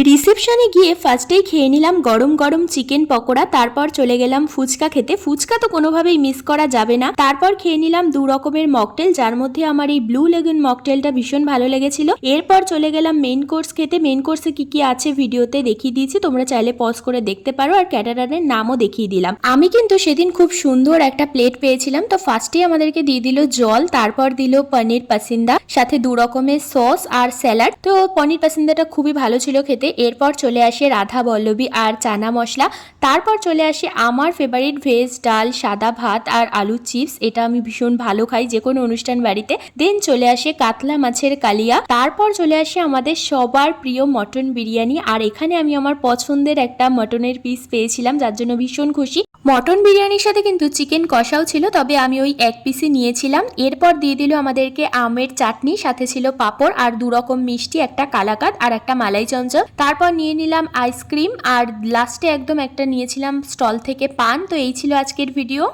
রিসেপশনে গিয়ে ফার্স্টেই খেয়ে নিলাম গরম গরম চিকেন পকোড়া, তারপর চলে গেলাম ফুচকা খেতে। ফুচকা তো কোনোভাবেই মিস করা যাবে না। তারপর খেয়ে নিলাম 2 রকমের মকটেল, যার মধ্যে আমার এই ব্লু লেগুন মকটেলটা ভীষণ ভালো লেগেছিল। এরপর চলে গেলাম মেইন কোর্স খেতে। মেইন কোর্সে কি কি আছে ভিডিওতে দেখিয়ে দিয়েছি, তোমরা চাইলে পজ করে দেখতে পারো, আর ক্যাটারারের নামও দেখিয়ে দিলাম। আমি কিন্তু সেদিন খুব সুন্দর একটা প্লেট পেয়েছিলাম। তো ফার্স্টেই আমাদেরকে দিয়ে দিল জল, তারপর দিল পনির পাসিন্দা, সাথে 2 রকমের সস আর স্যালাড। তো পনির পাসিন্দাটা খুবই ভালো ছিল খেতে। এরপর চলে আসে রাধা বল্লভী আর চানা মশলা। তারপর চলে আসে আমার ফেভারিট ভেজ ডাল, সাদা ভাত আর আলু চিপস। এটা আমি ভীষণ ভালো খাই যে কোনো অনুষ্ঠান বাড়িতে। দেন চলে আসে কাতলা মাছের কালিয়া। তারপর চলে আসে আমাদের সবার প্রিয় মটন বিরিয়ানি, আর এখানে আমি আমার পছন্দের একটা মটনের পিস পেয়েছিলাম, যার জন্য ভীষণ খুশি। মটন বিরিয়ানির সাথে কিন্তু চিকেন কষাও ছিল, তবে আমি ওই এক পিসই নিয়েছিলাম। এরপর দিয়ে দিল আমাদেরকে আমের চাটনি, সাথে ছিল পাঁপড় আর 2 রকম মিষ্টি, একটা কালাকাঁদ আর একটা মালাই চমচম। তারপর নিয়ে নিলাম আইসক্রিম, আর লাস্টে একদম একটা নিয়েছিলাম স্টল থেকে পান। তো এই ছিল আজকের ভিডিও।